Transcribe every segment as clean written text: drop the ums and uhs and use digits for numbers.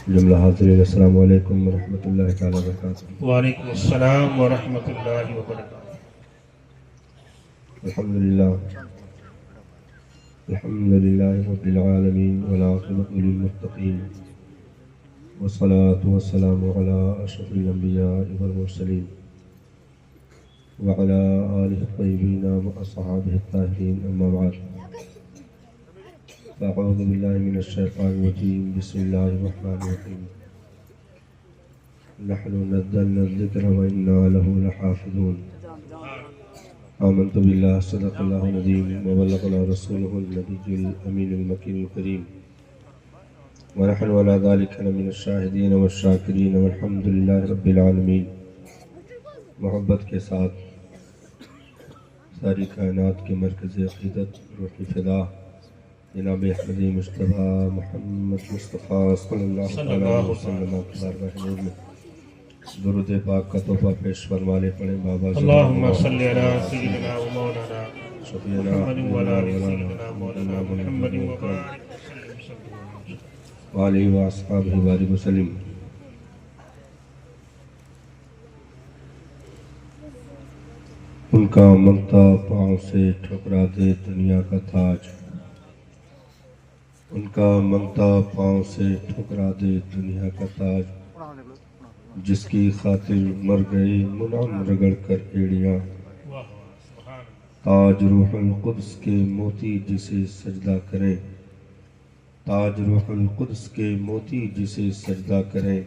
جملہ حاضرین السلام علیکم ورحمۃ اللہ تعالی وبرکاتہ۔ وعلیکم السلام ورحمۃ اللہ وبرکاتہ۔ الحمدللہ رب العالمین والعاقبۃ للمتقین والصلاة والسلام علی اشرف الانبیاء والمرسلین وعلی آلہ الطیبین واصحابہ الطاہرین، اما بعد فاعوذ باللہ من الشیطان الرجیم، بسم اللہ الرحمن الرحیم۔ نحن نزلنا الذکر وإنا له لحافظون۔ آمنت باللہ، صدق اللہ العظیم، وبلغنا رسولہ النبی الامین المکین الکریم، ونحن على ذلك لمن الشاہدین والشاکرین، والحمد للہ رب العالمین۔ محبت کے ساتھ ساری کائنات کے مرکز عقیدت روحی فدا جناب احمدی مصطفیٰ محمد مصطفیٰ صلی اللہ علیہ وسلم کی بارگاہ نور میں درود پاک کا تحفہ پیش فرمانے پڑے بابا اللہم صلی علی سیدنا و مولانا شفیعنا محمد و علی سیدنا مولانا محمد و بارک وآلہ و اصحابہ بارک وسلم۔ ان کا منگتا پاؤں سے ٹھکرا دے دنیا کا تاج، ان کا منگتا پاؤں سے ٹھکرا دے دنیا کا تاج، جس کی خاطر مر گئے منعم رگڑ کر ایڑیاں، تاج روح القدس کے موتی جسے سجدہ کریں، تاج روح القدس کے موتی جسے سجدہ کریں،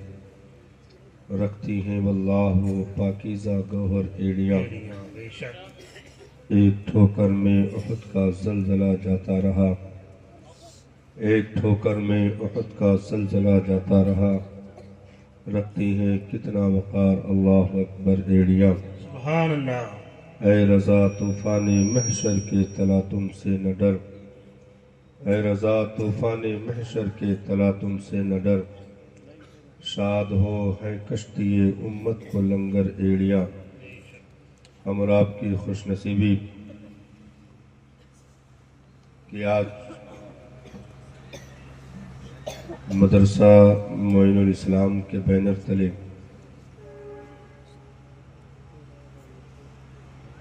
رکھتی ہیں واللہ وہ پاکیزہ گوہر ایڑیاں۔ ایک ٹھوکر میں احد کا زلزلہ جاتا رہا، ایک ٹھوکر میں احد کا زلزلہ جاتا رہا، رکھتی ہیں کتنا وقار اللہ اکبر ایڑیاں۔ سبحان اللہ۔ اے رضا طوفان محشر کے تلاطم سے نہ ڈر، اے رضا طوفان محشر کے تلاطم سے نہ ڈر، شاد ہو ہے کشتی امت کو لنگر ایڑیاں۔ ہم اور آپ کی خوش نصیبی کہ آج مدرسہ معین الاسلام کے بینر تلے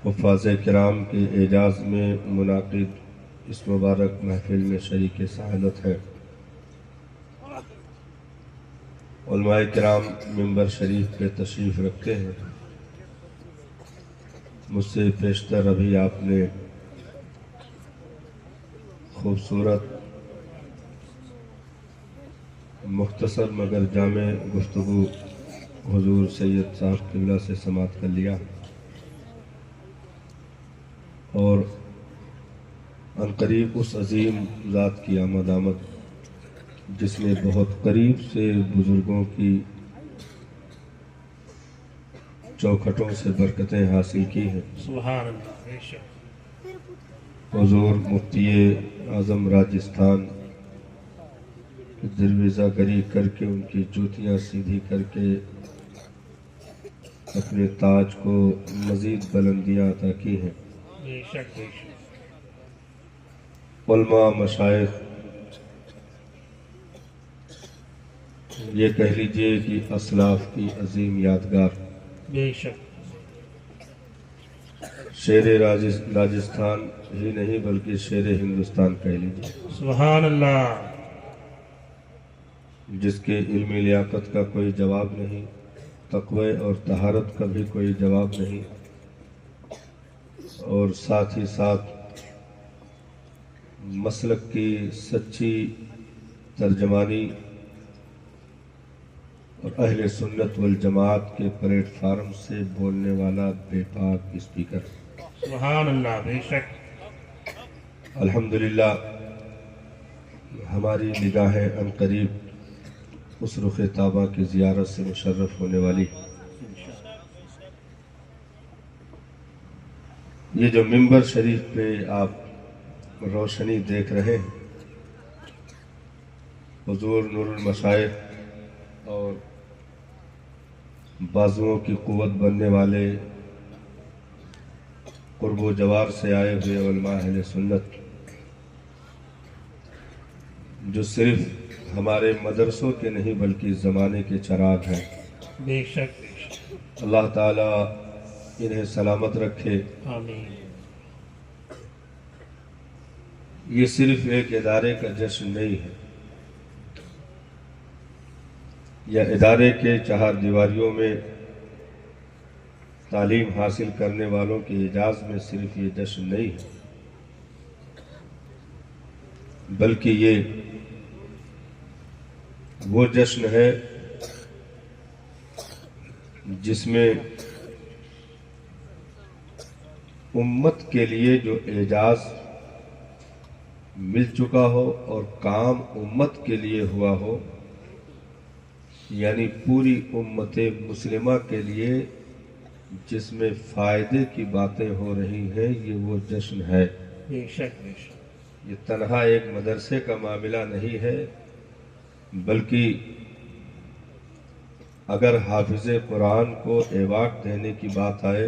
حفاظ کرام کے اعجاز میں منعقد اس مبارک محفل میں شریک سعادت ہے۔ علماء کرام منبر شریف پہ تشریف رکھتے ہیں۔ مجھ سے پیشتر ابھی آپ نے خوبصورت مختصر مگر جامع گفتگو حضور سید صاحب قبلہ سے سماعت کر لیا، اور عنقریب اس عظیم ذات کی آمد جس نے بہت قریب سے بزرگوں کی چوکھٹوں سے برکتیں حاصل کی ہیں۔ سبحان اللہ، بے شک۔ حضور مفتی اعظم راجستھان درویزہ گری کر کے ان کی جوتیاں سیدھی کر کے اپنے تاج کو مزید بلندیاں عطا کی ہیں۔ بے شک، بے شک۔ علماء مشائخ یہ کہہ لیجئے کہ اسلاف کی عظیم یادگار، بے شک۔ شیر راجستھان ہی نہیں بلکہ شیر ہندوستان کہہ لیجئے، سبحان اللہ۔ جس کے علمی لیاقت کا کوئی جواب نہیں، تقوی اور طہارت کا بھی کوئی جواب نہیں، اور ساتھ ہی ساتھ مسلک کی سچی ترجمانی اور اہل سنت والجماعت کے پلیٹ فارم سے بولنے والا بے پاک اسپیکر۔ سبحان اللہ، بے شک۔ الحمدللہ ہماری نگاہیں عنقریب اس رخ طابہ کی زیارت سے مشرف ہونے والی۔ یہ جو منبر شریف پہ آپ روشنی دیکھ رہے ہیں، حضور نور المشائخ اور بازوؤں کی قوت بننے والے قرب و جوار سے آئے ہوئے علماء اہل سنت، جو صرف ہمارے مدرسوں کے نہیں بلکہ زمانے کے چراغ ہیں. بے شک بے شک. اللہ تعالیٰ انہیں سلامت رکھے. آمین. یہ صرف ایک ادارے کا جشن نہیں ہے یا ادارے کے چہار دیواریوں میں تعلیم حاصل کرنے والوں کے اعزاز میں صرف یہ جشن نہیں ہے، بلکہ یہ وہ جشن ہے جس میں امت کے لیے جو اعزاز مل چکا ہو اور کام امت کے لیے ہوا ہو، یعنی پوری امت مسلمہ کے لیے جس میں فائدے کی باتیں ہو رہی ہیں، یہ وہ جشن ہے. بے شک بے شک. یہ تنہا ایک مدرسے کا معاملہ نہیں ہے، بلکہ اگر حافظ قرآن کو ایوارڈ دینے کی بات آئے،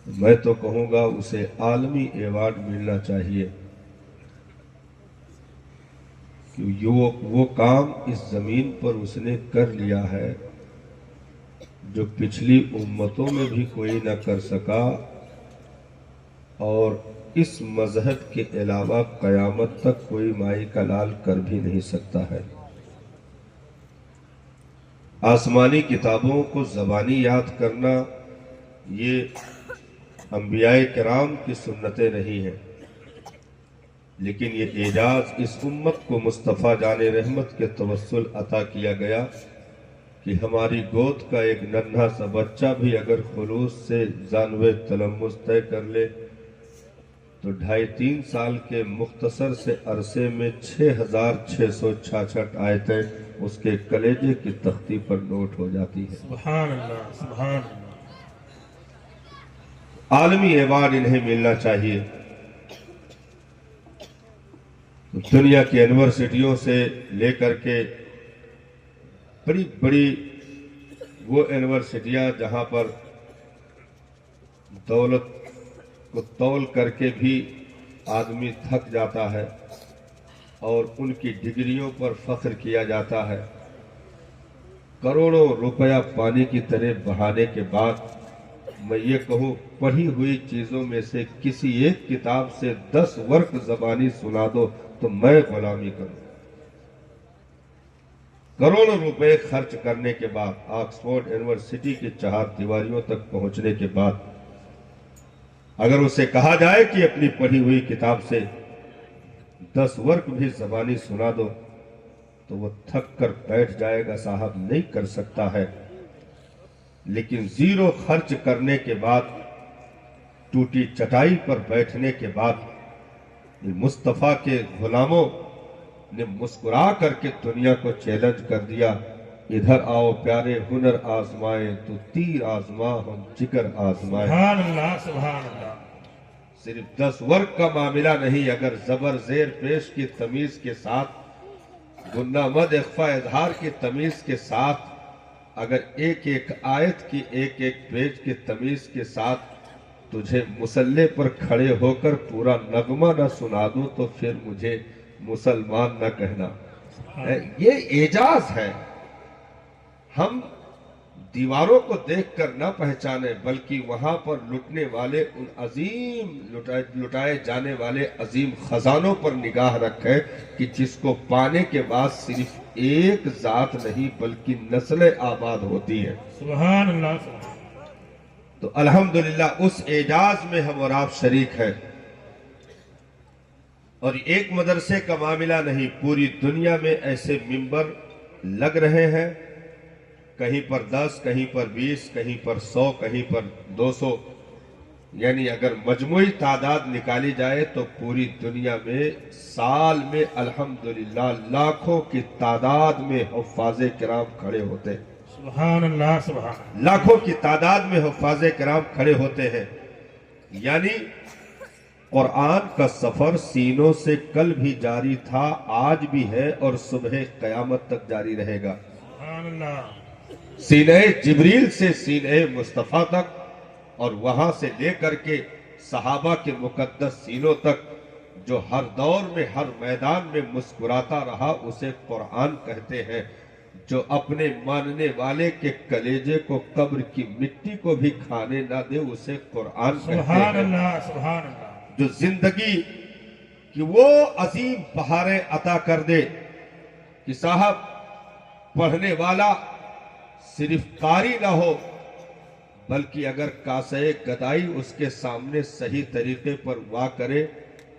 میں تو کہوں گا اسے عالمی ایوارڈ ملنا چاہیے کہ وہ کام اس زمین پر اس نے کر لیا ہے جو پچھلی امتوں میں بھی کوئی نہ کر سکا، اور اس مذہب کے علاوہ قیامت تک کوئی مائی کا لال کر بھی نہیں سکتا ہے. آسمانی کتابوں کو زبانی یاد کرنا یہ انبیاء کرام کی سنتیں نہیں ہیں، لیکن یہ اعزاز اس امت کو مصطفیٰ جان رحمت کے توسل عطا کیا گیا کہ ہماری گود کا ایک ننھا سا بچہ بھی اگر خلوص سے زانوِ تلمس طے کر لے تو 2.5-3 سال کے مختصر سے عرصے میں 6666 آیتیں اس کے کلیجے کی تختی پر نوٹ ہو جاتی ہیں. سبحان اللہ سبحان اللہ. عالمی ایوارڈ انہیں ملنا چاہیے. دنیا کی یونیورسٹیوں سے لے کر کے بڑی بڑی وہ یونیورسٹیاں جہاں پر دولت کو تول کر کے بھی آدمی تھک جاتا ہے اور ان کی ڈگریوں پر فخر کیا جاتا ہے، کروڑوں روپیہ پانی کی طرح بہانے کے بعد میں یہ کہوں پڑھی ہوئی چیزوں میں سے کسی ایک کتاب سے 10 ورق زبانی سنا دو تو میں غلامی کروں. کروڑوں روپے خرچ کرنے کے بعد آکسفورڈ یونیورسٹی کی 4 دیواریوں تک پہنچنے کے بعد اگر اسے کہا جائے کہ اپنی پڑھی ہوئی کتاب سے 10 ورق بھی زبانی سنا دو تو وہ تھک کر بیٹھ جائے گا، صاحب نہیں کر سکتا ہے. لیکن زیرو خرچ کرنے کے بعد ٹوٹی چٹائی پر بیٹھنے کے بعد مصطفیٰ کے غلاموں نے مسکرا کر کے دنیا کو چیلنج کر دیا، ادھر آؤ پیارے ہنر آزمائیں تو تیر آزما ہم جگر آزمائیں. سبحان اللہ سبحان اللہ. صرف 10 ورق کا معاملہ نہیں، اگر زبر زیر پیش کی تمیز کے ساتھ گنہ مد اخفا اظہار کی تمیز کے ساتھ اگر ایک ایک آیت کی ایک ایک پیج کی تمیز کے ساتھ تجھے مسلح پر کھڑے ہو کر پورا نغمہ نہ سنا دوں تو پھر مجھے مسلمان نہ کہنا. یہ اعجاز ہے. ہم دیواروں کو دیکھ کر نہ پہچانے بلکہ وہاں پر لٹنے والے ان عظیم لٹائے جانے والے عظیم خزانوں پر نگاہ رکھے کہ جس کو پانے کے بعد صرف ایک ذات نہیں بلکہ نسلیں آباد ہوتی ہیں. سبحان اللہ سبحان. تو الحمدللہ اس اعجاز میں ہم اور آپ شریک ہیں. اور ایک مدرسے کا معاملہ نہیں، پوری دنیا میں ایسے ممبر لگ رہے ہیں، کہیں پر 10 کہیں پر 20 کہیں پر 100 کہیں پر 200، یعنی اگر مجموعی تعداد نکالی جائے تو پوری دنیا میں سال میں الحمدللہ لاکھوں کی تعداد میں حفاظ کرام کھڑے ہوتے ہیں. سبحان اللہ سبحان اللہ. لاکھوں کی تعداد میں حفاظ کرام کھڑے ہوتے ہیں. یعنی قرآن کا سفر سینوں سے کل بھی جاری تھا، آج بھی ہے اور صبح قیامت تک جاری رہے گا. سبحان اللہ. سینہ جبریل سے سینہ مصطفیٰ تک اور وہاں سے لے کر کے صحابہ کے مقدس سینوں تک جو ہر دور میں ہر میدان میں مسکراتا رہا اسے قرآن کہتے ہیں، جو اپنے ماننے والے کے کلیجے کو قبر کی مٹی کو بھی کھانے نہ دے اسے قرآن کہتے سبحان ہیں، اللہ سبحان اللہ، جو زندگی کی وہ عظیم بہاریں عطا کر دے کہ صاحب پڑھنے والا صرف قاری نہ ہو بلکہ اگر کاسے گدائی اس کے سامنے صحیح طریقے پر وا کرے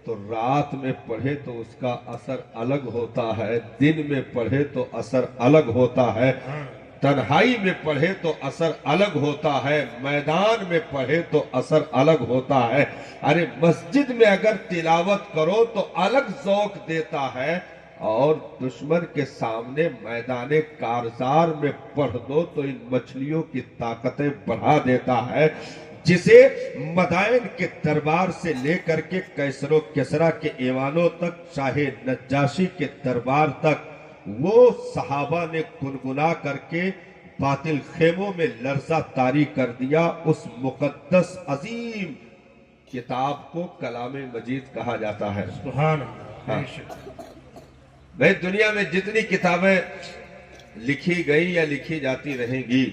تو رات میں پڑھے تو اس کا اثر الگ ہوتا ہے، دن میں پڑھے تو اثر الگ ہوتا ہے، تنہائی میں پڑھے تو اثر الگ ہوتا ہے، میدان میں پڑھے تو اثر الگ ہوتا ہے، ارے مسجد میں اگر تلاوت کرو تو الگ ذوق دیتا ہے، اور دشمن کے سامنے میدان کارزار میں پڑھ دو تو ان مچھلیوں کی طاقتیں بڑھا دیتا ہے، جسے مدائن کے دربار سے لے کر کے کیسر و کسرا کے ایوانوں تک، چاہے نجاشی کے دربار تک، وہ صحابہ نے گنگنا کر کے باطل خیموں میں لرزہ طاری کر دیا، اس مقدس عظیم کتاب کو کلام مجید کہا جاتا ہے۔ سبحان اللہ، ہاں۔ بے شک۔ بھئی دنیا میں جتنی کتابیں لکھی گئی یا لکھی جاتی رہیں گی،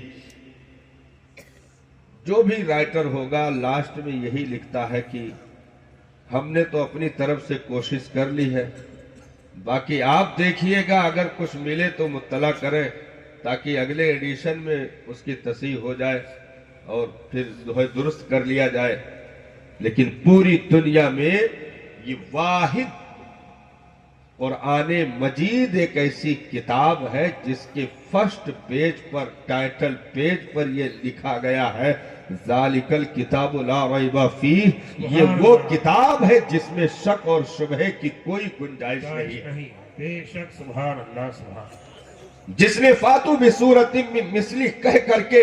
جو بھی رائٹر ہوگا لاسٹ میں یہی لکھتا ہے کہ ہم نے تو اپنی طرف سے کوشش کر لی ہے، باقی آپ دیکھیے گا اگر کچھ ملے تو مطلع کریں تاکہ اگلے ایڈیشن میں اس کی تصحیح ہو جائے اور پھر درست کر لیا جائے۔ لیکن پوری دنیا میں یہ واحد قرآن مجید ایک ایسی کتاب ہے جس کے فرسٹ پیج پر، ٹائٹل پیج پر یہ لکھا گیا ہے ذالک الکتاب لا ریب فیہ، یہ وہ کتاب ہے جس میں شک اور شبہ کی کوئی گنجائش نہیں، بے شک، سبحان اللہ سبحان اللہ۔ جس نے فاتو بصورت من مثلی کہہ کر کے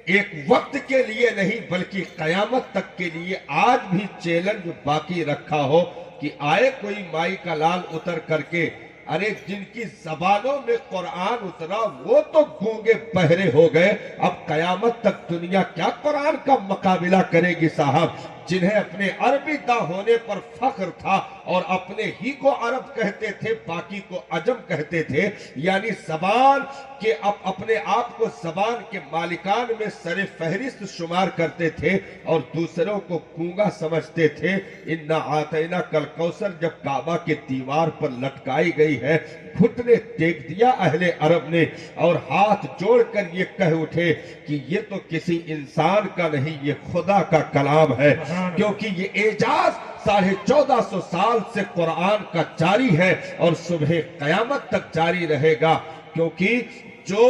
ایک وقت کے لیے نہیں بلکہ قیامت تک کے لیے آج بھی چیلنج باقی رکھا ہو کہ آئے کوئی مائی کا لال اتر کر کے، ارے جن کی زبانوں میں قرآن اترا وہ تو گونگے بہرے ہو گئے، اب قیامت تک دنیا کیا قرآن کا مقابلہ کرے گی صاحب؟ جنہیں اپنے عربی داں ہونے پر فخر تھا اور اپنے ہی کو عرب کہتے تھے باقی کو عجم کہتے تھے، یعنی زبان کے اپنے آپ کو زبان کے مالکان میں سر فہرست شمار کرتے تھے اور دوسروں کو گونگا سمجھتے تھے۔ اِنَّا أَعْطَيْنَاكَ الْكَوْثَرَ جب کعبہ کے دیوار پر لٹکائی گئی ہے، گھٹنے ٹیک دیا اہل عرب نے اور ہاتھ جوڑ کر یہ کہہ اٹھے کہ یہ تو کسی انسان کا نہیں، یہ خدا کا کلام ہے، کیونکہ یہ اعجاز 1450 سال سے قرآن کا جاری ہے اور صبح قیامت تک جاری رہے گا، کیونکہ جو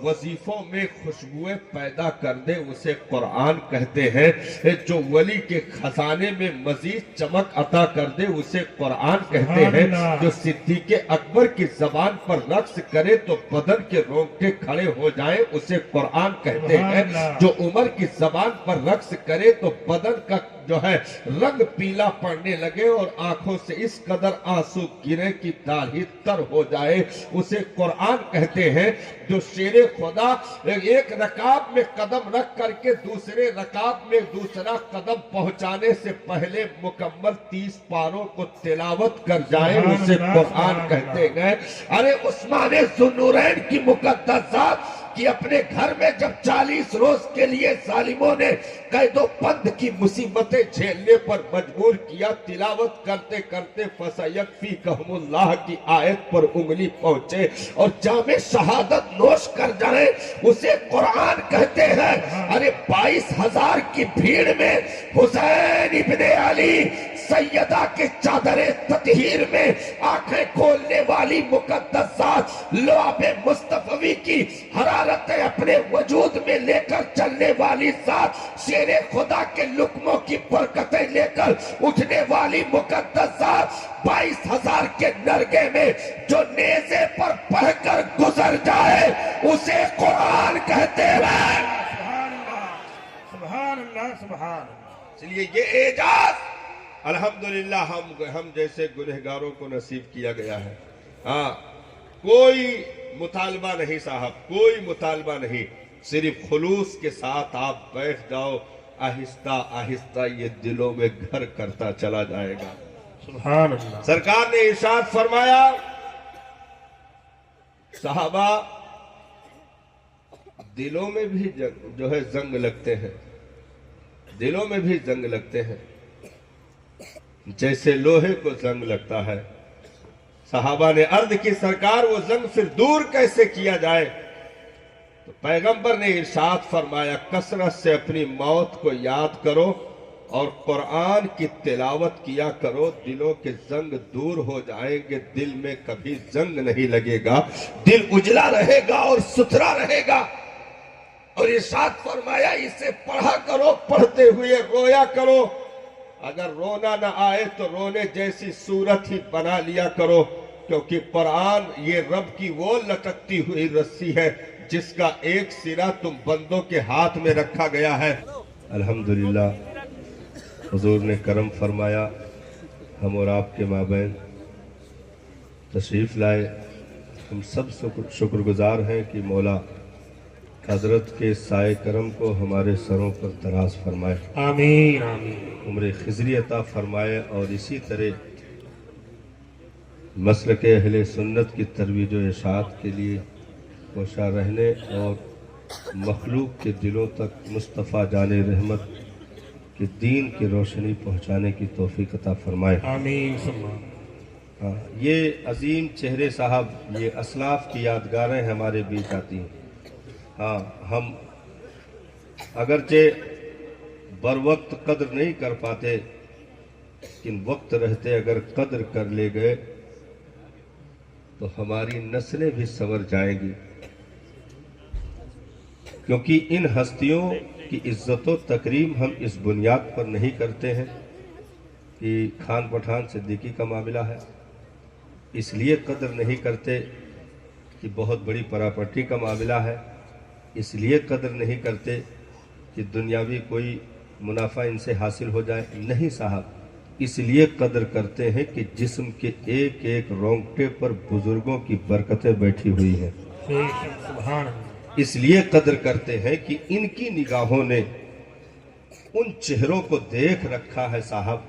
وظیفوں میں خوشبوئیں پیدا کر دے اسے قرآن کہتے ہیں، جو ولی کے خزانے میں مزید چمک عطا کر دے اسے قرآن کہتے ہیں، جو صدیق اکبر کی زبان پر رقص کرے تو بدن کے رونگٹے کھڑے ہو جائیں اسے قرآن کہتے ہیں، جو عمر کی زبان پر رقص کرے تو بدن کا جو ہے رنگ پیلا پڑنے لگے اور آنکھوں سے اس قدر آنسو گرے کی داڑھی تر ہو جائے اسے قرآن کہتے ہیں، جو شیر خدا ایک رکعت میں قدم رکھ کر کے دوسرے رکعت میں دوسرا قدم پہنچانے سے پہلے مکمل 30 پاروں کو تلاوت کر جائے اسے قرآن کہتے ہیں۔ ارے عثمان ذوالنورین کی مقدس ذات کہ اپنے گھر میں جب 40 روز کے لیے ظالموں نے قید و بند کی مصیبتیں جھیلنے پر مجبور کیا، تلاوت کرتے کرتے فَسَيَكْفِيكَهُمُ اللَّهُ کی آیت پر انگلی پہنچے اور جام شہادت نوش کر جائیں اسے قرآن کہتے ہیں۔ ارے 22,000 کی بھیڑ میں حسین ابن علی سیدہ کے چادر تطہیر میں آنکھیں کھولنے والی مقدس ذات، لعاب مصطفی کی حرارتیں اپنے وجود میں لے کر چلنے والی ذات، شیر خدا کے لقموں کی برکتیں لے کر اٹھنے والی مقدس ذات، 22,000 کے نرگے میں جو نیزے پر پڑھ کر گزر جائے اسے قرآن کہتے ہیں۔ سبحان اللہ سبحان اللہ۔ اس لیے یہ اعجاز الحمدللہ ہم جیسے گنہگاروں کو نصیب کیا گیا ہے۔ ہاں، کوئی مطالبہ نہیں صاحب، کوئی مطالبہ نہیں، صرف خلوص کے ساتھ آپ بیٹھ جاؤ، آہستہ آہستہ یہ دلوں میں گھر کرتا چلا جائے گا۔ سبحان اللہ. سرکار نے ارشاد فرمایا صحابہ دلوں میں بھی جو ہے زنگ لگتے ہیں، دلوں میں بھی زنگ لگتے ہیں جیسے لوہے کو زنگ لگتا ہے. صحابہ نے عرض کی سرکار وہ زنگ پھر دور کیسے کیا جائے؟ تو پیغمبر نے ارشاد فرمایا کثرت سے اپنی موت کو یاد کرو اور قرآن کی تلاوت کیا کرو، دلوں کے زنگ دور ہو جائیں گے، دل میں کبھی زنگ نہیں لگے گا، دل اجلا رہے گا اور ستھرا رہے گا. اور ارشاد فرمایا اسے پڑھا کرو، پڑھتے ہوئے رویا کرو، اگر رونا نہ آئے تو رونے جیسی صورت ہی بنا لیا کرو، کیونکہ قرآن یہ رب کی وہ لٹکتی ہوئی رسی ہے جس کا ایک سرا تم بندوں کے ہاتھ میں رکھا گیا ہے. الحمدللہ حضور نے کرم فرمایا، ہم اور آپ کے مابین تشریف لائے. ہم سب شکر گزار ہیں کہ مولا حضرت کے سائے کرم کو ہمارے سروں پر دراز فرمائے، آمین آمین. عمر خضری عطا فرمائے، اور اسی طرح مسلک اہل سنت کی ترویج و اشاعت کے لیے کوشاں رہنے اور مخلوق کے دلوں تک مصطفیٰ جان رحمت کے دین کی روشنی پہنچانے کی توفیق عطا فرمائے. آمین. ہاں، یہ عظیم چہرے صاحب، یہ اسلاف کی یادگاریں ہمارے بیچ آتی ہیں. ہاں، ہم اگرچہ بر وقت قدر نہیں کر پاتے، لیکن وقت رہتے اگر قدر کر لے گئے تو ہماری نسلیں بھی سنور جائیں گی، کیونکہ ان ہستیوں کی عزت و تکریم ہم اس بنیاد پر نہیں کرتے ہیں کہ خان پٹھان صدیقی کا معاملہ ہے، اس لیے قدر نہیں کرتے کہ بہت بڑی پراپرٹی کا معاملہ ہے، اس لیے قدر نہیں کرتے کہ دنیاوی کوئی منافع ان سے حاصل ہو جائے. نہیں صاحب، اس لیے قدر کرتے ہیں کہ جسم کے ایک ایک رونگٹے پر بزرگوں کی برکتیں بیٹھی ہوئی ہیں. سبحان اللہ. اس لیے قدر کرتے ہیں کہ ان کی نگاہوں نے ان چہروں کو دیکھ رکھا ہے صاحب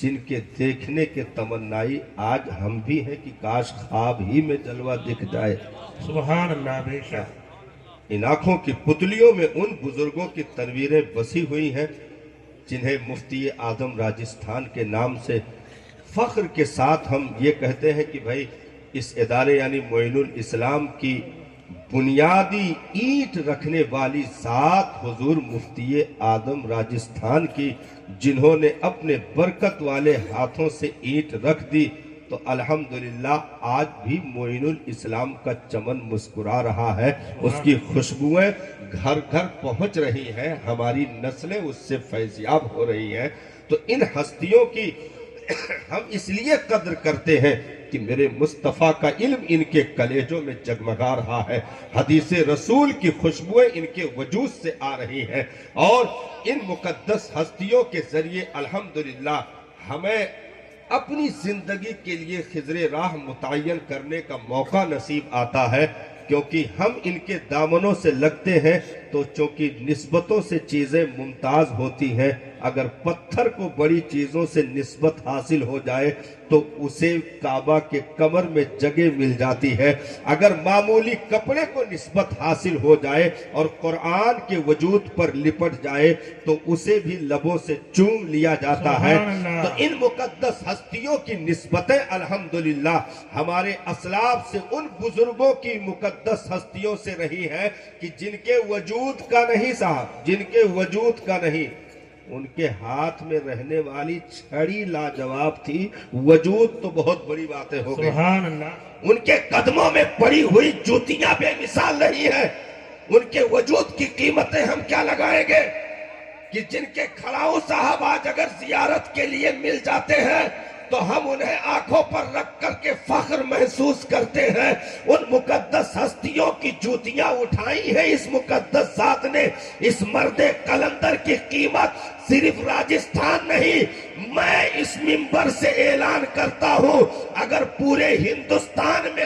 جن کے دیکھنے کے تمنائی آج ہم بھی ہیں کہ کاش خواب ہی میں جلوہ دکھ جائے. سبحان اللہ. بے شک ان آنکھوں کی پتلیوں میں ان بزرگوں کی تصویریں بسی ہوئی ہیں جنہیں مفتی اعظم راجستھان کے نام سے فخر کے ساتھ ہم یہ کہتے ہیں کہ بھائی اس ادارے یعنی معین الاسلام کی بنیادی اینٹ رکھنے والی ذات حضور مفتی اعظم راجستھان کی، جنہوں نے اپنے برکت والے ہاتھوں سے اینٹ رکھ دی، تو الحمدللہ آج بھی معین الاسلام کا چمن مسکرا رہا ہے، اس کی خوشبوئیں گھر گھر پہنچ رہی ہیں، ہماری نسلیں اس سے فیضیاب ہو رہی ہیں. تو ان ہستیوں کی ہم اس لیے قدر کرتے ہیں کہ میرے مصطفیٰ کا علم ان کے کلیجوں میں جگمگا رہا ہے، حدیث رسول کی خوشبوئیں ان کے وجود سے آ رہی ہیں، اور ان مقدس ہستیوں کے ذریعے الحمدللہ ہمیں اپنی زندگی کے لیے خضر راہ متعین کرنے کا موقع نصیب آتا ہے، کیونکہ ہم ان کے دامنوں سے لگتے ہیں تو چونکہ نسبتوں سے چیزیں ممتاز ہوتی ہیں، اگر پتھر کو بڑی چیزوں سے نسبت حاصل ہو جائے تو اسے کعبہ کے کمر میں جگہ مل جاتی ہے، اگر معمولی کپڑے کو نسبت حاصل ہو جائے اور قرآن کے وجود پر لپٹ جائے تو اسے بھی لبوں سے چوم لیا جاتا ہے. تو ان مقدس ہستیوں کی نسبتیں الحمدللہ ہمارے اسلاف سے ان بزرگوں کی مقدس ہستیوں سے رہی ہیں کہ جن کے وجود کا نہیں صاحب، جن کے وجود کا نہیں، ان کے ہاتھ میں رہنے والی چھڑی لاجواب تھی، وجود تو بہت بڑی باتیں ہو گئی. سبحان اللہ. ان کے قدموں میں پڑی ہوئی جوتیاں بے مثال نہیں ہیں، ان کے وجود کی قیمتیں ہم کیا لگائیں گے کہ جن کے کھڑاؤں صاحب آج اگر زیارت کے لیے مل جاتے ہیں تو ہم انہیں آنکھوں پر رکھ کر کے فخر محسوس کرتے ہیں. ان مقدس ہستیوں کی جوتیاں اٹھائی ہیں اس مقدس ذات نے. اس مرد قلندر کی قیمت صرف راجستھان نہیں، میں اس منبر سے اعلان کرتا ہوں اگر پورے ہندوستان میں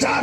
4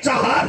4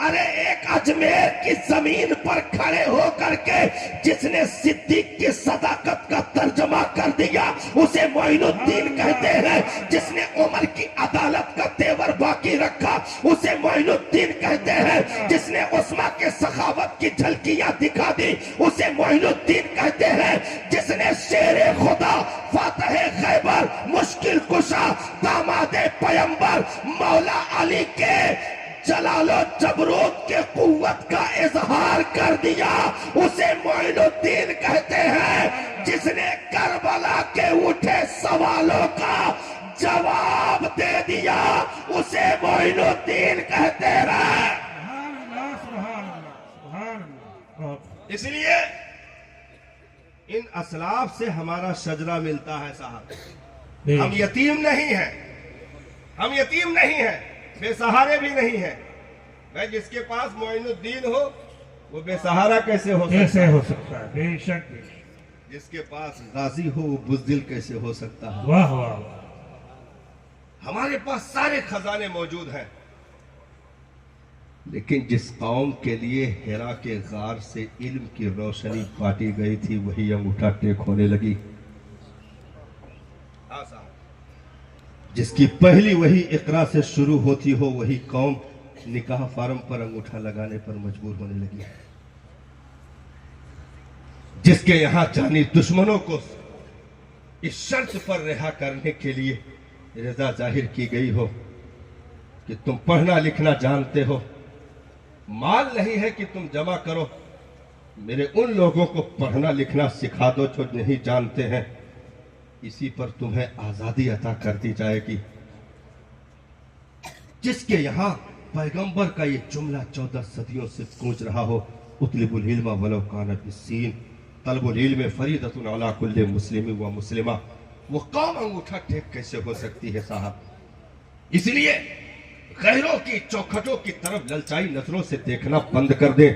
ارے ایک اجمیر کی زمین پر کھڑے ہو کر کے جس نے صدیق کی صداقت کا ترجمہ کر دیا اسے معین الدین کہتے ہیں. جس نے عمر کی عدالت کا تیور باقی رکھا اسے معین الدین کہتے ہیں. جس نے عثمان کے سخاوت کی جھلکیاں دکھا دی اسے معین الدین کہتے ہیں. جس نے شیر خدا فاتح خیبر مشکل کشا داماد پیمبر مولا علی کے جلال و جبروت کے قوت کا اظہار کر دیا اسے معین الدین کہتے ہیں. جس نے کربلا کے اٹھے سوالوں کا جواب دے دیا اسے معین الدین کہتے ہیں. اس لیے ان اسلاف سے ہمارا شجرہ ملتا ہے صاحب. ہم یتیم نہیں ہیں, ہم یتیم نہیں ہیں, بے سہارے بھی نہیں ہیں. میں جس کے پاس معین الدین ہو وہ بے سہارا کیسے ہو سکتا ہے؟ بے شک. جس کے پاس غازی ہو وہ بزدل کیسے ہو سکتا ہے؟ واہ واہ. ہمارے پاس سارے خزانے موجود ہیں, لیکن جس قوم کے لیے ہیرا کے غار سے علم کی روشنی بانٹی گئی تھی وہی انگوٹھا ٹیک ہونے لگی. جس کی پہلی وہی اقرا سے شروع ہوتی ہو وہی قوم نکاح فارم پر انگوٹھا لگانے پر مجبور ہونے لگی. جس کے یہاں جانی دشمنوں کو اس شرط پر رہا کرنے کے لیے رضا ظاہر کی گئی ہو کہ تم پڑھنا لکھنا جانتے ہو, مال نہیں ہے کہ تم جمع کرو, میرے ان لوگوں کو پڑھنا لکھنا سکھا دو جو نہیں جانتے ہیں, اسی پر تمہیں آزادی عطا کر دی جائے گی. جس کے یہاں پیغمبر کا یہ جملہ 14 صدیوں سے گونج رہا ہو, اطلب العلم ولو کان بالسین, طلب العلم فریضۃ علی کل مسلم و مسلمہ, وہ قوم انگوٹھا ٹیک کیسے ہو سکتی ہے صاحب؟ اس لیے غیروں کی چوکھٹوں کی طرف للچائی نظروں سے دیکھنا بند کر دیں.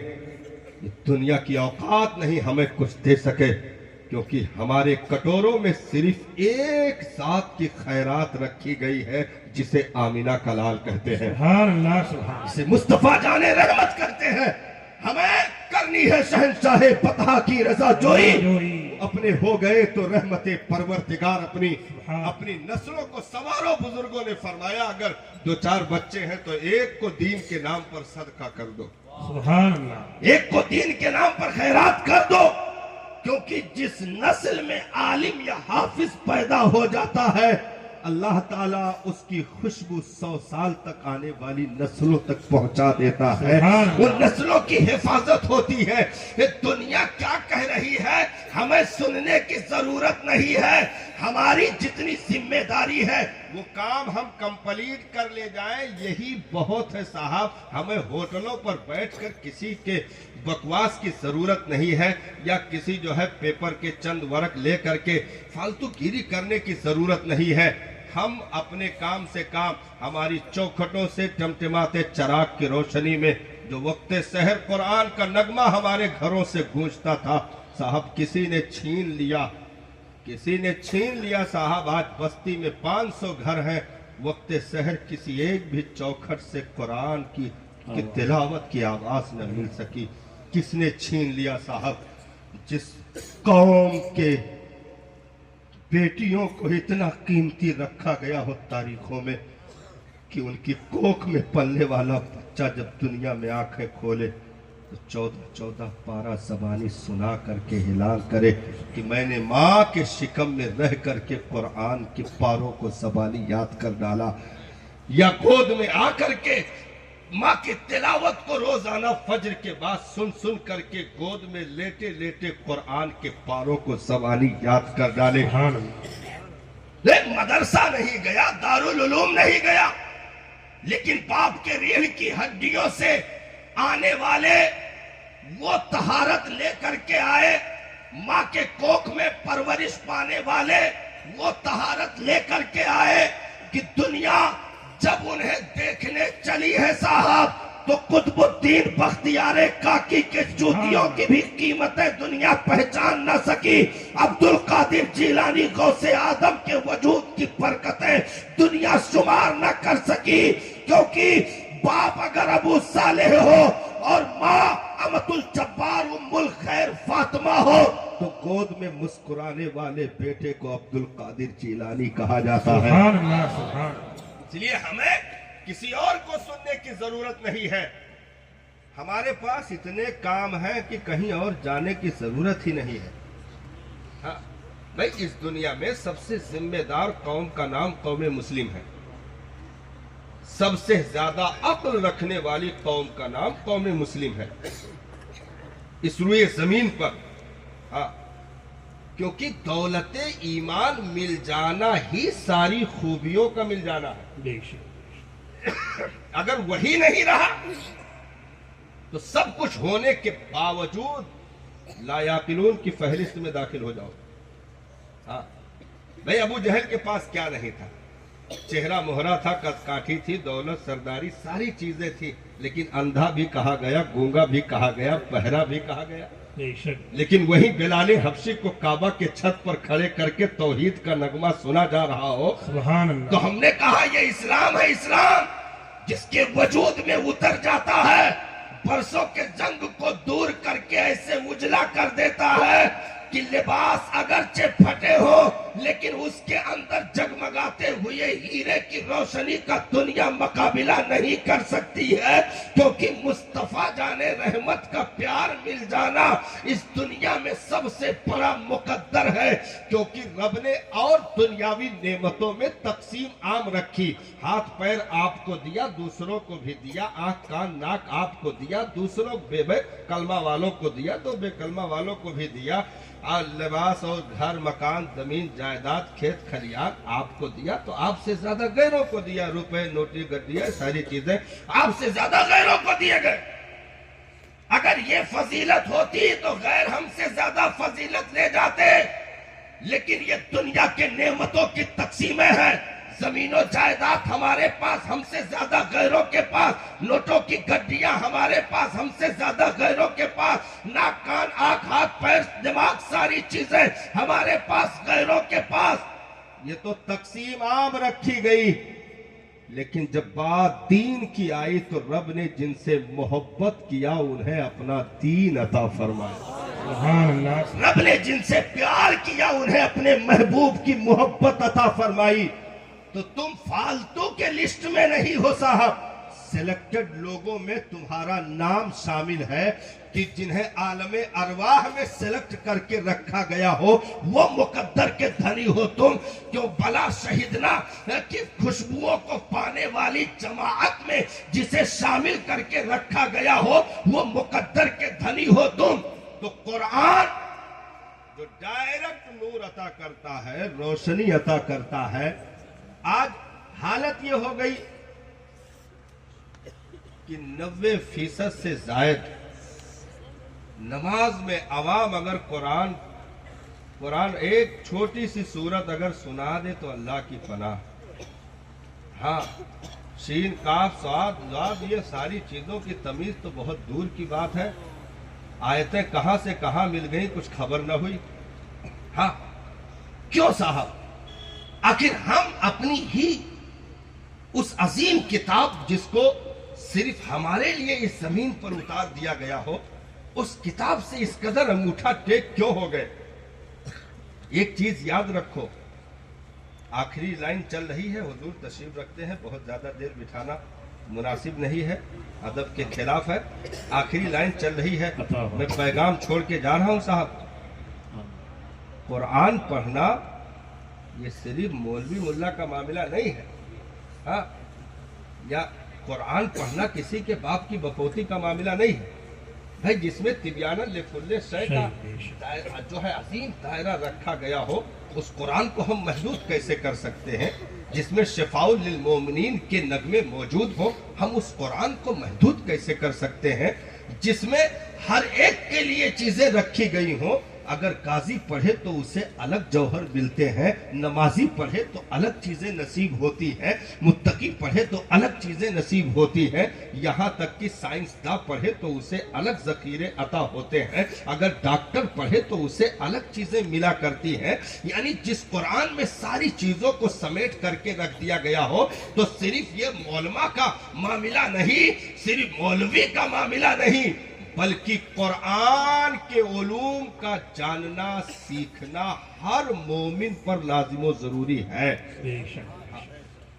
یہ دنیا کی اوقات نہیں ہمیں کچھ دے سکے, کیونکہ ہمارے کٹوروں میں صرف ایک ذات کی خیرات رکھی گئی ہے جسے آمینہ کا لال کہتے ہیں, سبحان اللہ سبحان. اسے مصطفیٰ جان رحمت کرتے ہیں. ہمیں کرنی ہے شہنشاہ فتح کی رضا جوئی, اپنے ہو گئے تو رحمت پروردگار اپنی نسلوں کو سوارو. بزرگوں نے فرمایا اگر 2-4 بچے ہیں تو ایک کو دین کے نام پر صدقہ کر دو, سبحان اللہ. ایک کو دین کے نام پر خیرات کر دو, کیونکہ جس نسل میں عالم یا حافظ پیدا ہو جاتا ہے اللہ تعالیٰ اس کی خوشبو 100 سال تک آنے والی نسلوں تک پہنچا دیتا ہے. ان نسلوں کی حفاظت ہوتی ہے. یہ دنیا کیا کہہ رہی ہے ہمیں سننے کی ضرورت نہیں ہے. ہماری جتنی ذمہ داری ہے وہ کام ہم کمپلیٹ کر لے جائیں یہی بہت ہے صاحب. ہمیں ہوٹلوں پر بیٹھ کر کسی کے بکواس کی ضرورت نہیں ہے, یا کسی جو ہے پیپر کے چند ورق لے کر کے فالتو گیری کرنے کی ضرورت نہیں ہے. ہم اپنے کام سے کام, ہماری چوکھٹوں سے ٹمٹماتے چراغ کی روشنی میں جو وقت سحر قرآن کا نغمہ ہمارے گھروں سے گونجتا تھا صاحب کسی نے چھین لیا صاحب. آج بستی میں 500 گھر ہیں, وقت سحر کسی ایک بھی چوکھٹ سے قرآن کی تلاوت کی آواز نہ مل سکی. کس نے چھین لیا صاحب؟ جس قوم کے بیٹیوں کو اتنا قیمتی رکھا گیا ہو تاریخوں میں کہ ان کی کوکھ میں پلنے والا بچہ جب دنیا میں آنکھیں کھولے تو 14 پارہ زبانی سنا کر کے اعلان کرے کہ میں نے ماں کے شکم میں رہ کر کے قرآن کے پاروں کو زبانی یاد کر ڈالا, یا گود میں آ کر کے ماں کی تلاوت کو روزانہ فجر کے بعد سن کر کے گود میں لیٹے لیٹے قرآن کے پاروں کو زبانی یاد کر ڈالے. لیکن مدرسہ نہیں گیا, دارالعلوم نہیں گیا, لیکن باپ کے ریڑھ کی ہڈیوں سے آنے والے وہ طہارت لے کر کے آئے, ماں کے کوکھ میں پرورش پانے والے وہ طہارت لے کر کے آئے کہ دنیا جب انہیں دیکھنے چلی ہے صاحب تو قطب الدین بختیار کاکی کے جوتیوں کی بھی قیمتیں دنیا پہچان نہ سکی، عبد القادر جیلانی غوث آدم کے وجود کی برکتیں دنیا شمار نہ کر سکی، کیونکہ باپ اگر ابو صالح ہو اور ماں امت الجبار ام الخیر فاطمہ ہو تو گود میں مسکرانے والے بیٹے کو عبد القادر جیلانی کہا جاتا ہے۔ سبحان اللہ، سبحان اس لیے ہمیں کسی اور کو سننے کی ضرورت نہیں ہے، ہمارے پاس اتنے کام ہیں کہ کہیں اور جانے کی ضرورت ہی نہیں ہے۔ ہاں بھائی، اس دنیا میں سب سے ذمہ دار قوم کا نام قوم مسلم ہے، سب سے زیادہ عقل رکھنے والی قوم کا نام قوم مسلم ہے اس روئے زمین پر۔ ہاں، کیونکہ دولت ایمان مل جانا ہی ساری خوبیوں کا مل جانا ہے۔ بے شک۔ اگر وہی نہیں رہا تو سب کچھ ہونے کے باوجود لا یعقلون کی فہرست میں داخل ہو جاؤ۔ ہاں بھائی، ابو جہل کے پاس کیا نہیں تھا؟ چہرہ مہرا تھا، قد کاٹھی تھی، دولت، سرداری، ساری چیزیں تھی، لیکن اندھا بھی کہا گیا، گونگا بھی کہا گیا، بہرا بھی کہا گیا۔ بے شک۔ لیکن وہی بلال حبشی کو کعبہ کے چھت پر کھڑے کر کے توحید کا نغمہ سنا جا رہا ہو سبحان اللہ۔ تو ہم نے کہا یہ اسلام ہے، اسلام جس کے وجود میں اتر جاتا ہے، برسوں کے جنگ کو دور کر کے ایسے اجلا کر دیتا ہے کہ لباس اگرچہ پھٹے ہو لیکن اس کے اندر جگمگاتے ہوئے ہیرے کی روشنی کا دنیا مقابلہ نہیں کر سکتی ہے، کیونکہ مصطفیٰ جان رحمت کا پیار مل جانا اس دنیا میں سب سے بڑا مقدر ہے، کیونکہ رب نے اور دنیاوی نعمتوں میں تقسیم عام رکھی۔ ہاتھ پیر آپ کو دیا، دوسروں کو بھی دیا، آنکھ کان ناک آپ کو دیا، دوسروں بے کلمہ والوں کو دیا تو بے کلمہ والوں کو بھی دیا، اور لباس اور گھر مکان زمین جائیداد کھیت کھلیان آپ کو دیا تو آپ سے زیادہ غیروں کو دیا، روپے نوٹی گڈیاں ساری چیزیں آپ سے زیادہ غیروں کو دیے گئے۔ اگر یہ فضیلت ہوتی تو غیر ہم سے زیادہ فضیلت لے جاتے، لیکن یہ دنیا کے نعمتوں کی تقسیمیں ہیں۔ زمین و جائیداد ہمارے پاس، ہم سے زیادہ غیروں کے پاس، نوٹوں کی گڈیاں ہمارے پاس، ہم سے زیادہ غیروں کے پاس، ناک کان آنکھ ہاتھ پیر دماغ ساری چیزیں ہمارے پاس، غیروں کے پاس۔ یہ تو تقسیم عام رکھی گئی، لیکن جب بات دین کی آئی تو رب نے جن سے محبت کیا انہیں اپنا دین عطا فرمایا۔ سبحان اللہ۔ رب نے جن سے پیار کیا انہیں اپنے محبوب کی محبت عطا فرمائی۔ تو تم فالتو کے لسٹ میں نہیں ہو صاحب، سلیکٹڈ لوگوں میں تمہارا نام شامل ہے کہ جنہیں عالم ارواح میں سلیکٹ کر کے رکھا گیا ہو، وہ مقدر کے دھنی ہو تم، کیوں بلا شہیدنا کی خوشبوؤں کو پانے والی جماعت میں جسے شامل کر کے رکھا گیا ہو وہ مقدر کے دھنی ہو تم۔ تو قرآن جو ڈائریکٹ نور عطا کرتا ہے، روشنی عطا کرتا ہے، آج حالت یہ ہو گئی کہ 90% سے زائد نماز میں عوام اگر قرآن ایک چھوٹی سی سورت اگر سنا دے تو اللہ کی پناہ۔ ہاں، شین کاف صاد ضاد یہ ساری چیزوں کی تمیز تو بہت دور کی بات ہے، آیتیں کہاں سے کہاں مل گئی کچھ خبر نہ ہوئی۔ ہاں کیوں صاحب؟ آخر ہم اپنی ہی اس عظیم کتاب جس کو صرف ہمارے لیے اس زمین پر اتار دیا گیا ہو، اس کتاب سے اس قدر انگوٹھا ٹیک کیوں ہو گئے؟ ایک چیز یاد رکھو، آخری لائن چل رہی ہے، حضور تشریف رکھتے ہیں، بہت زیادہ دیر بٹھانا مناسب نہیں ہے، ادب کے خلاف ہے، آخری لائن چل رہی ہے، میں پیغام چھوڑ کے جا رہا ہوں صاحب۔ قرآن پڑھنا یہ صرف مولوی ملا کا معاملہ نہیں ہے، ہاں، یا قرآن پڑھنا کسی کے باپ کی بپوتی کا معاملہ نہیں ہے بھائی، جس میں تبیانہ لکل شے کا جو ہے عظیم دائرہ رکھا گیا ہو، اس قرآن کو ہم محدود کیسے کر سکتے ہیں؟ جس میں شفاء للمومنین کے نغمے موجود ہوں، ہم اس قرآن کو محدود کیسے کر سکتے ہیں؟ جس میں ہر ایک کے لیے چیزیں رکھی گئی ہوں، اگر قاضی پڑھے تو اسے الگ جوہر ملتے ہیں، نمازی پڑھے تو الگ چیزیں نصیب ہوتی ہیں، متقی پڑھے تو الگ چیزیں نصیب ہوتی ہیں، یہاں تک کہ سائنسداں پڑھے تو اسے الگ ذخیرے عطا ہوتے ہیں، اگر ڈاکٹر پڑھے تو اسے الگ چیزیں ملا کرتی ہیں۔ یعنی جس قرآن میں ساری چیزوں کو سمیٹ کر کے رکھ دیا گیا ہو تو صرف یہ مولما کا معاملہ نہیں، صرف مولوی کا معاملہ نہیں، بلکہ قرآن کے علوم کا جاننا سیکھنا ہر مومن پر لازم و ضروری ہے،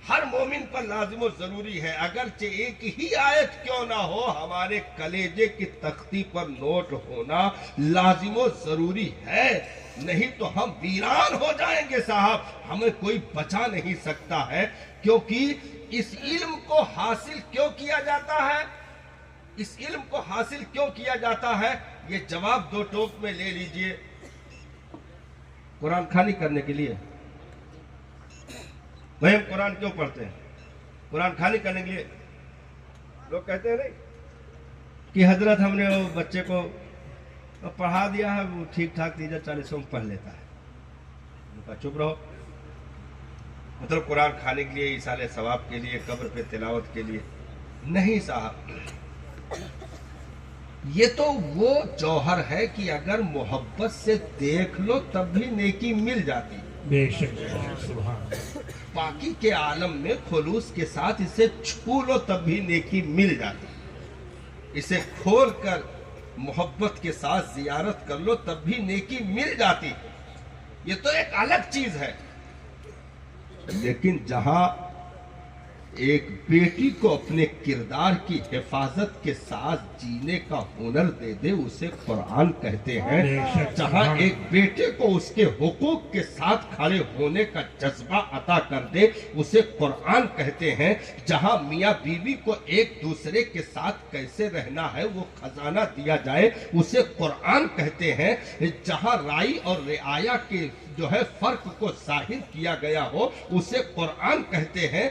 ہر مومن پر لازم و ضروری ہے۔ اگرچہ ایک ہی آیت کیوں نہ ہو، ہمارے کلیجے کی تختی پر نوٹ ہونا لازم و ضروری ہے، نہیں تو ہم ویران ہو جائیں گے صاحب، ہمیں کوئی بچا نہیں سکتا ہے۔ کیونکہ اس علم کو حاصل کیوں کیا جاتا ہے، اس علم کو حاصل کیوں کیا جاتا ہے، یہ جواب دو ٹوک میں لے لیجئے۔ قرآن خوانی کرنے کے لیے بھائی ہم قرآن کیوں پڑھتے ہیں؟ قرآن خوانی کرنے کے لیے۔ لوگ کہتے ہیں نہیں کہ حضرت ہم نے وہ بچے کو پڑھا دیا ہے، وہ ٹھیک ٹھاک 30-40 پڑھ لیتا ہے، ان کا چپ رہو۔ مطلب قرآن کھانے کے لیے، ایصال ثواب کے لیے، قبر پہ تلاوت کے لیے نہیں صاحب، یہ تو وہ جوہر ہے کہ اگر محبت سے دیکھ لو تب بھی نیکی مل جاتی، بے شک سبحان، باقی کے عالم میں خلوص کے ساتھ اسے چھو لو تب بھی نیکی مل جاتی، اسے کھول کر محبت کے ساتھ زیارت کر لو تب بھی نیکی مل جاتی، یہ تو ایک الگ چیز ہے۔ لیکن جہاں ایک بیٹی کو اپنے کردار کی حفاظت کے ساتھ جینے کا ہنر دے دے اسے قرآن کہتے ہیں، جہاں ایک بیٹے کو اس کے حقوق کے ساتھ کھڑے ہونے کا جذبہ عطا کر دے اسے قرآن کہتے ہیں، جہاں میاں بیوی کو ایک دوسرے کے ساتھ کیسے رہنا ہے وہ خزانہ دیا جائے اسے قرآن کہتے ہیں، جہاں رائی اور رعایا کے جو ہے فرق کو ظاہر کیا گیا ہو اسے قرآن کہتے ہیں،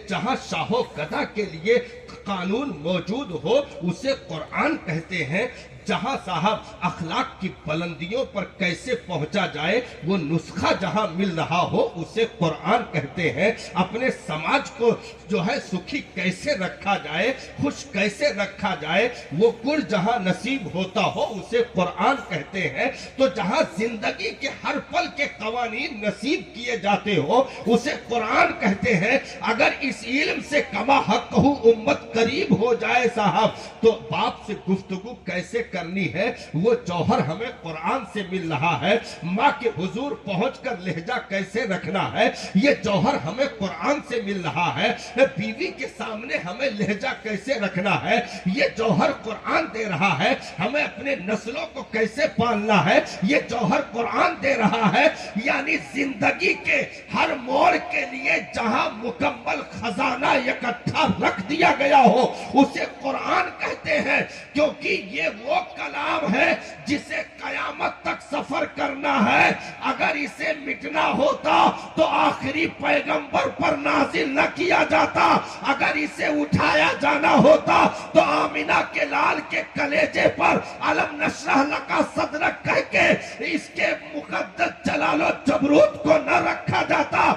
جہاں شاہ و گدا کے لیے قانون موجود ہو اسے قرآن کہتے ہیں، جہاں صاحب اخلاق کی بلندیوں پر کیسے پہنچا جائے وہ نسخہ جہاں مل رہا ہو اسے قرآن کہتے ہیں، اپنے سماج کو جو ہے سکھی کیسے رکھا جائے، خوش کیسے رکھا جائے وہ گل جہاں نصیب ہوتا ہو اسے قرآن کہتے ہیں، تو جہاں زندگی کے ہر پل کے قوانین نصیب کیے جاتے ہو اسے قرآن کہتے ہیں۔ اگر اس علم سے کما حق امت قریب ہو جائے صاحب تو باپ سے گفتگو کیسے کرنی ہے وہ جوہر ہمیں قرآن سے مل رہا ہے، ماں کے حضور پہنچ کر لہجہ کیسے رکھنا ہے یہ جوہر ہمیں قرآن سے مل رہا ہے، بیوی کے سامنے ہمیں لہجہ کیسے رکھنا ہے یہ جوہر قرآن دے رہا ہے، ہمیں اپنے نسلوں کو کیسے پالنا ہے یہ جوہر قرآن دے رہا ہے۔ یعنی زندگی کے ہر موڑ کے لیے جہاں مکمل خزانہ اکٹھا رکھ دیا گیا ہو اسے قرآن کہتے ہیں، کیونکہ یہ وہ کلام ہے جسے قیامت تک سفر کرنا ہے، اگر اسے مٹنا ہوتا تو آخری پیغمبر پر نازل نہ کیا جاتا، اگر اسے اٹھایا جانا ہوتا تو آمینہ کے لال کے کلیجے پر علم نشرح لکا صدرک کہہ کے اس کے مقدس جلال و جبروت کو نہ رکھا جاتا،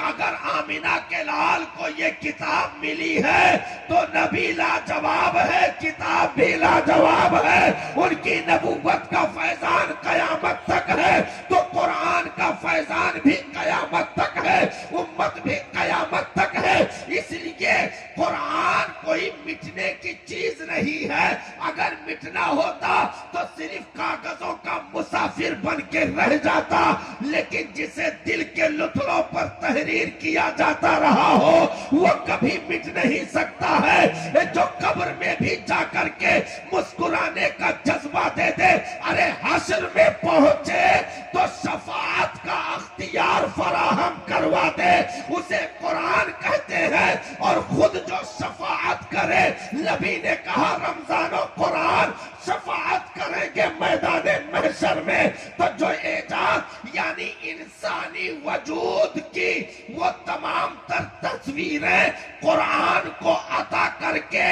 اگر آمینہ کے لال کو یہ کتاب ملی ہے تو نبی لاجواب ہے، کتاب بھی لاجواب ہے، ان کی نبوت کا فیضان قیامت تک ہے تو قرآن کا فیضان بھی قیامت تک ہے، امت بھی قیامت تک ہے، اس لیے قرآن کوئی مٹنے کی چیز نہیں ہے، اگر مٹنا ہوتا تو صرف کاغذوں کا مسافر بن کے رہ جاتا، لیکن جسے دل کے لطلوں پر تحریر کیا جاتا رہا ہو وہ کبھی مٹ نہیں سکتا ہے، جو قبر میں بھی جا کر کے مسکرانے کا جذبہ دے دے، ارے حشر میں پہنچے تو شفاعت کا اختیار فراہم کروا دے اسے قرآن کہتے ہیں، اور خود جو شفاعت کرے، نبی نے کہا رمضان و قرآن شفاعت کریں گے میدان محشر میں، تو جو ایجاد یعنی انسانی وجود کی وہ تمام تر تصویریں قرآن کو عطا کر کے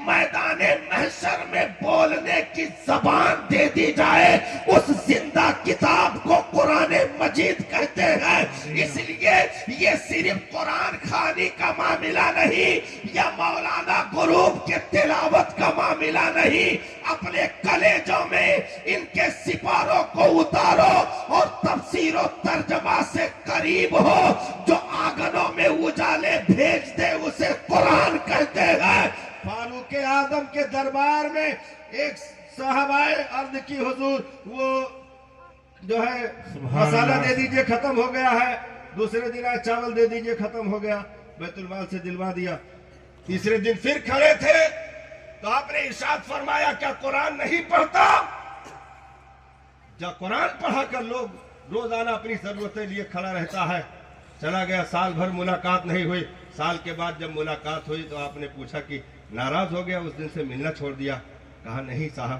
میدان محشر محشر میں بولنے کی زبان دے دی جائے، اس زندہ کتاب کو قرآن مجید کہتے ہیں۔ اس لیے یہ صرف قرآن خوانی کا معاملہ نہیں یا مولانا گروپ کے تلاوت کا معاملہ نہیں، اپنے کلیجوں میں ان کے سپاروں کو اتارو اور تفسیر و ترجمہ سے قریب ہو۔ جو آنگنوں میں اجالے بھیج دے اسے قرآن کہتے ہیں۔ فاروق اعظم کے دربار میں ایک صحابہ عرض کی حضور وہ جو ہے مسالہ دے دیجئے ختم ہو گیا ہے، دوسرے دن آج چاول دے دیجئے ختم ہو گیا، بیت المال سے دلوا دیا۔ تیسرے دن پھر کھڑے تھے تو آپ نے ارشاد فرمایا کیا قرآن نہیں پڑھتا؟ جب قرآن پڑھا کر لوگ روزانہ اپنی ضرورتیں لیے کھڑا رہتا ہے۔ چلا گیا، سال بھر ملاقات نہیں ہوئی، سال کے بعد جب ملاقات ہوئی تو آپ نے پوچھا کہ ناراض ہو گیا، اس دن سے ملنا چھوڑ دیا؟ کہا نہیں صاحب،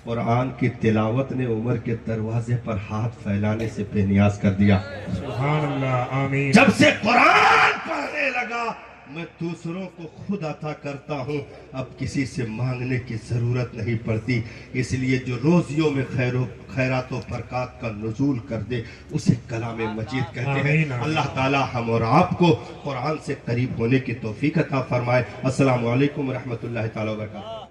قرآن کی تلاوت نے عمر کے دروازے پر ہاتھ پھیلانے سے بے نیاز کر دیا۔ سبحان اللہ، آمین۔ جب سے قرآن پڑھنے لگا میں دوسروں کو خود عطا کرتا ہوں، اب کسی سے مانگنے کی ضرورت نہیں پڑتی۔ اس لیے جو روزیوں میں خیرات و برکات کا نزول کر دے اسے کلام مجید کہتے ہیں۔ اللہ تعالی ہم اور آپ کو قرآن سے قریب ہونے کی توفیق عطا فرمائے۔ السلام علیکم ورحمۃ اللہ تعالی وبرکاتہ۔